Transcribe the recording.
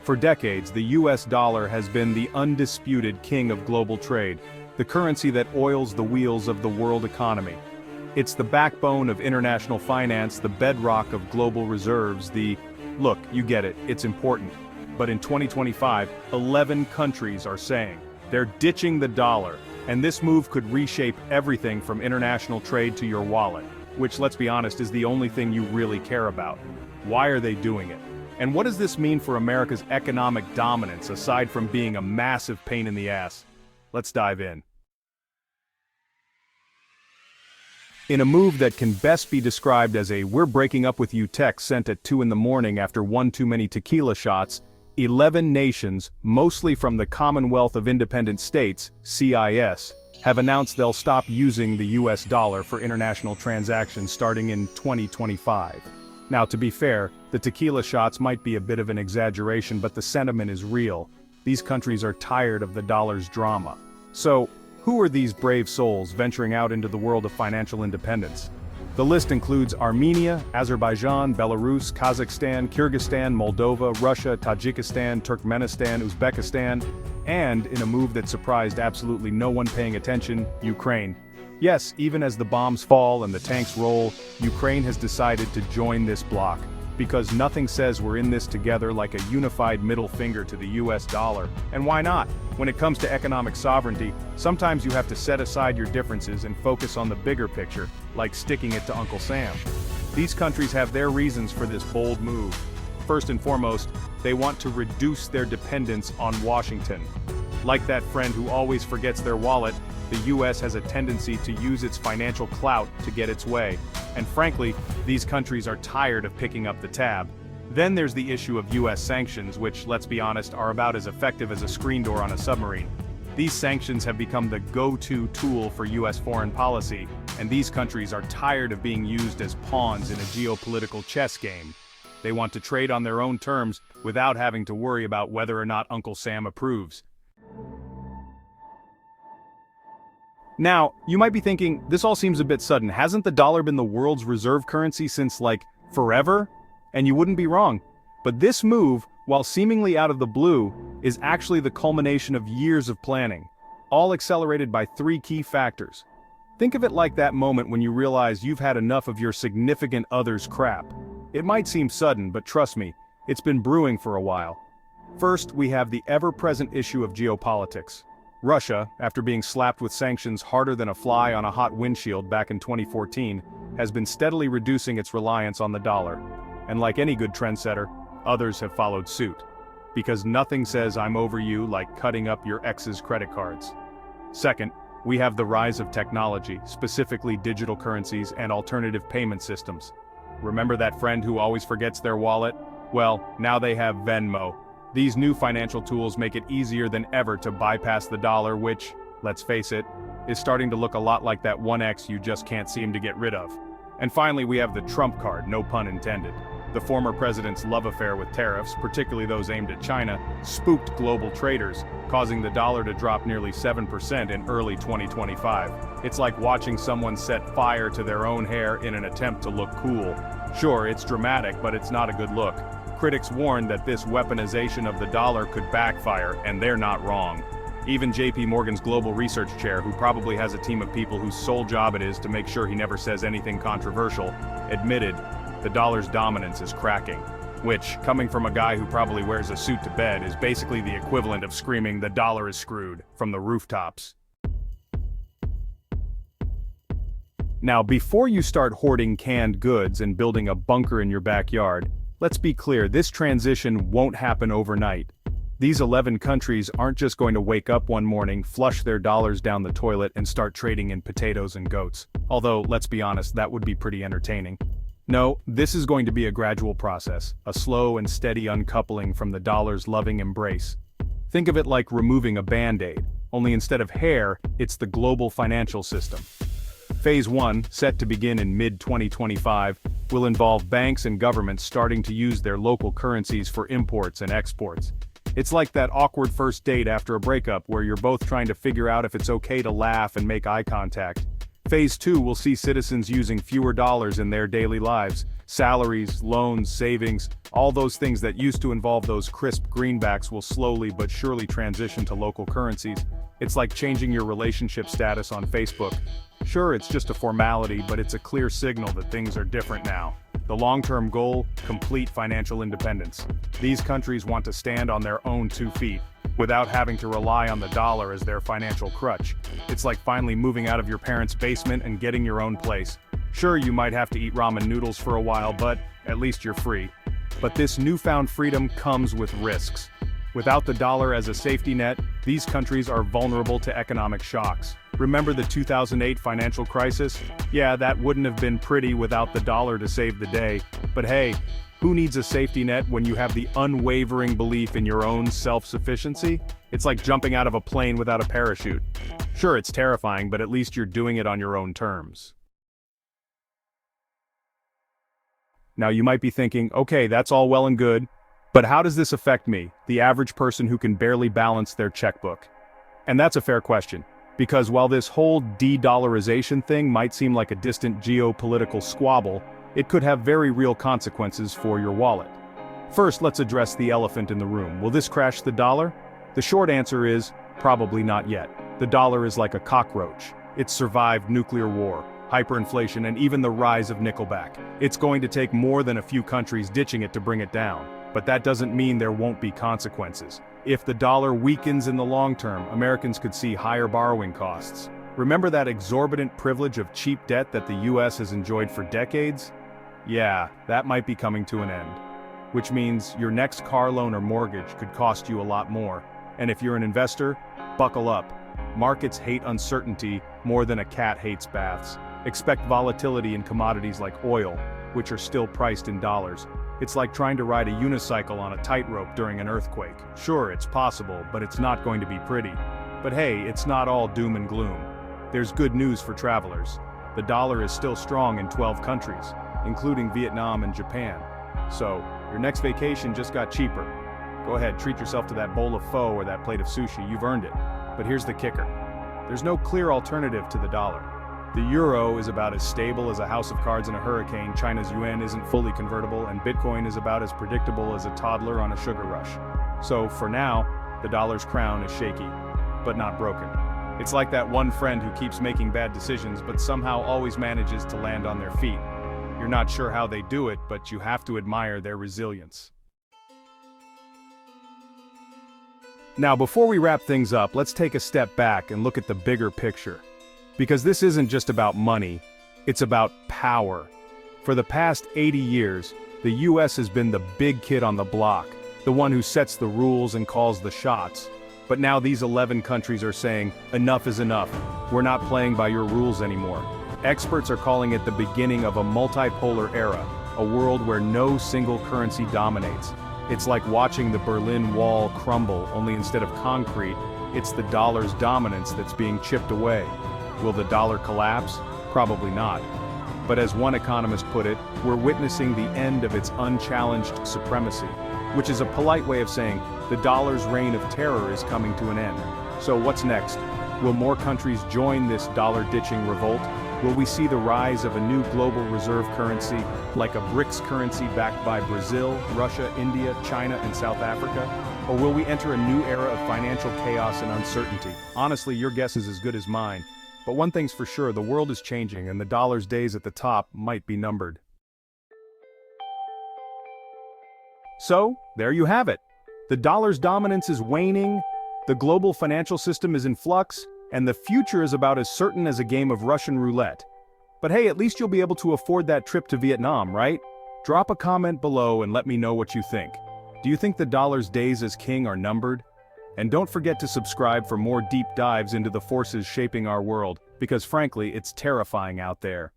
For decades, the US dollar has been the undisputed king of global trade, the currency that oils the wheels of the world economy. It's the backbone of international finance, the bedrock of global reserves, look, you get it, it's important. But in 2025, 11 countries are saying they're ditching the dollar, and this move could reshape everything from international trade to your wallet, which, let's be honest, is the only thing you really care about. Why are they doing it? And what does this mean for America's economic dominance, aside from being a massive pain in the ass? Let's dive in. In a move that can best be described as a "we're breaking up with you" text sent at 2 in the morning after one too many tequila shots, 11 nations, mostly from the Commonwealth of Independent States, CIS, have announced they'll stop using the US dollar for international transactions starting in 2025. Now, to be fair, the tequila shots might be a bit of an exaggeration, but the sentiment is real. These countries are tired of the dollar's drama. So, who are these brave souls venturing out into the world of financial independence? The list includes Armenia, Azerbaijan, Belarus, Kazakhstan, Kyrgyzstan, Moldova, Russia, Tajikistan, Turkmenistan, Uzbekistan, and, in a move that surprised absolutely no one paying attention, Ukraine. Yes, even as the bombs fall and the tanks roll, Ukraine has decided to join this bloc, because nothing says we're in this together like a unified middle finger to the US dollar. And why not? When it comes to economic sovereignty, sometimes you have to set aside your differences and focus on the bigger picture, like sticking it to Uncle Sam. These countries have their reasons for this bold move. First and foremost, they want to reduce their dependence on Washington. Like that friend who always forgets their wallet, the US has a tendency to use its financial clout to get its way. And frankly, these countries are tired of picking up the tab. Then there's the issue of US sanctions, which, let's be honest, are about as effective as a screen door on a submarine. These sanctions have become the go-to tool for US foreign policy, and these countries are tired of being used as pawns in a geopolitical chess game. They want to trade on their own terms without having to worry about whether or not Uncle Sam approves. Now, you might be thinking, this all seems a bit sudden. Hasn't the dollar been the world's reserve currency since, forever? And you wouldn't be wrong. But this move, while seemingly out of the blue, is actually the culmination of years of planning, all accelerated by 3 key factors. Think of it like that moment when you realize you've had enough of your significant other's crap. It might seem sudden, but trust me, it's been brewing for a while. First, we have the ever-present issue of geopolitics. Russia, after being slapped with sanctions harder than a fly on a hot windshield back in 2014, has been steadily reducing its reliance on the dollar. And like any good trendsetter, others have followed suit. Because nothing says "I'm over you" like cutting up your ex's credit cards. Second, we have the rise of technology, specifically digital currencies and alternative payment systems. Remember that friend who always forgets their wallet? Well, now they have Venmo. These new financial tools make it easier than ever to bypass the dollar, which, let's face it, is starting to look a lot like that one ex you just can't seem to get rid of. And finally, we have the Trump card, no pun intended. The former president's love affair with tariffs, particularly those aimed at China, spooked global traders, causing the dollar to drop nearly 7% in early 2025. It's like watching someone set fire to their own hair in an attempt to look cool. Sure, it's dramatic, but it's not a good look. Critics warn that this weaponization of the dollar could backfire, and they're not wrong. Even JP Morgan's global research chair, who probably has a team of people whose sole job it is to make sure he never says anything controversial, admitted the dollar's dominance is cracking. Which, coming from a guy who probably wears a suit to bed, is basically the equivalent of screaming "the dollar is screwed" from the rooftops. Now, before you start hoarding canned goods and building a bunker in your backyard, let's be clear, this transition won't happen overnight. These 11 countries aren't just going to wake up one morning, flush their dollars down the toilet, and start trading in potatoes and goats. Although, let's be honest, that would be pretty entertaining. No, this is going to be a gradual process, a slow and steady uncoupling from the dollar's loving embrace. Think of it like removing a band-aid, only instead of hair, it's the global financial system. Phase 1, set to begin in mid-2025, will involve banks and governments starting to use their local currencies for imports and exports. It's like that awkward first date after a breakup where you're both trying to figure out if it's okay to laugh and make eye contact. Phase 2 will see citizens using fewer dollars in their daily lives, Salaries, loans, savings, all those things that used to involve those crisp greenbacks will slowly but surely transition to local currencies. It's like changing your relationship status on Facebook. Sure, it's just a formality, but it's a clear signal that things are different now. The long-term goal, complete financial independence. These countries want to stand on their own 2 feet, without having to rely on the dollar as their financial crutch. It's like finally moving out of your parents' basement and getting your own place. Sure, you might have to eat ramen noodles for a while, but at least you're free. But this newfound freedom comes with risks. Without the dollar as a safety net, these countries are vulnerable to economic shocks. Remember the 2008 financial crisis? Yeah, that wouldn't have been pretty without the dollar to save the day. But hey, who needs a safety net when you have the unwavering belief in your own self-sufficiency? It's like jumping out of a plane without a parachute. Sure, it's terrifying, but at least you're doing it on your own terms. Now you might be thinking, okay, that's all well and good, but how does this affect me, the average person who can barely balance their checkbook? And that's a fair question, because while this whole de-dollarization thing might seem like a distant geopolitical squabble, it could have very real consequences for your wallet. First, let's address the elephant in the room. Will this crash the dollar? The short answer is, probably not yet. The dollar is like a cockroach. It's survived nuclear war, hyperinflation, and even the rise of Nickelback. It's going to take more than a few countries ditching it to bring it down. But that doesn't mean there won't be consequences. If the dollar weakens in the long term, Americans could see higher borrowing costs. Remember that exorbitant privilege of cheap debt that the US has enjoyed for decades? Yeah, that might be coming to an end. Which means your next car loan or mortgage could cost you a lot more. And if you're an investor, buckle up. Markets hate uncertainty more than a cat hates baths. Expect volatility in commodities like oil, which are still priced in dollars. It's like trying to ride a unicycle on a tightrope during an earthquake. Sure, it's possible, but it's not going to be pretty. But hey, it's not all doom and gloom. There's good news for travelers. The dollar is still strong in 12 countries, including Vietnam and Japan. So, your next vacation just got cheaper. Go ahead, treat yourself to that bowl of pho or that plate of sushi, you've earned it. But here's the kicker. There's no clear alternative to the dollar. The euro is about as stable as a house of cards in a hurricane, China's yuan isn't fully convertible, and Bitcoin is about as predictable as a toddler on a sugar rush. So, for now, the dollar's crown is shaky, but not broken. It's like that one friend who keeps making bad decisions but somehow always manages to land on their feet. You're not sure how they do it, but you have to admire their resilience. Now, before we wrap things up, let's take a step back and look at the bigger picture. Because this isn't just about money, it's about power. For the past 80 years, the US has been the big kid on the block, the one who sets the rules and calls the shots. But now these 11 countries are saying, enough is enough, we're not playing by your rules anymore. Experts are calling it the beginning of a multipolar era, a world where no single currency dominates. It's like watching the Berlin Wall crumble, only instead of concrete, it's the dollar's dominance that's being chipped away. Will the dollar collapse? Probably not. But as one economist put it, we're witnessing the end of its unchallenged supremacy, which is a polite way of saying the dollar's reign of terror is coming to an end. So what's next? Will more countries join this dollar-ditching revolt? Will we see the rise of a new global reserve currency, like a BRICS currency backed by Brazil, Russia, India, China, and South Africa? Or will we enter a new era of financial chaos and uncertainty? Honestly, your guess is as good as mine. But one thing's for sure, the world is changing and the dollar's days at the top might be numbered. So, there you have it. The dollar's dominance is waning, the global financial system is in flux, and the future is about as certain as a game of Russian roulette. But hey, at least you'll be able to afford that trip to Vietnam, right? Drop a comment below and let me know what you think. Do you think the dollar's days as king are numbered? And don't forget to subscribe for more deep dives into the forces shaping our world, because frankly, it's terrifying out there.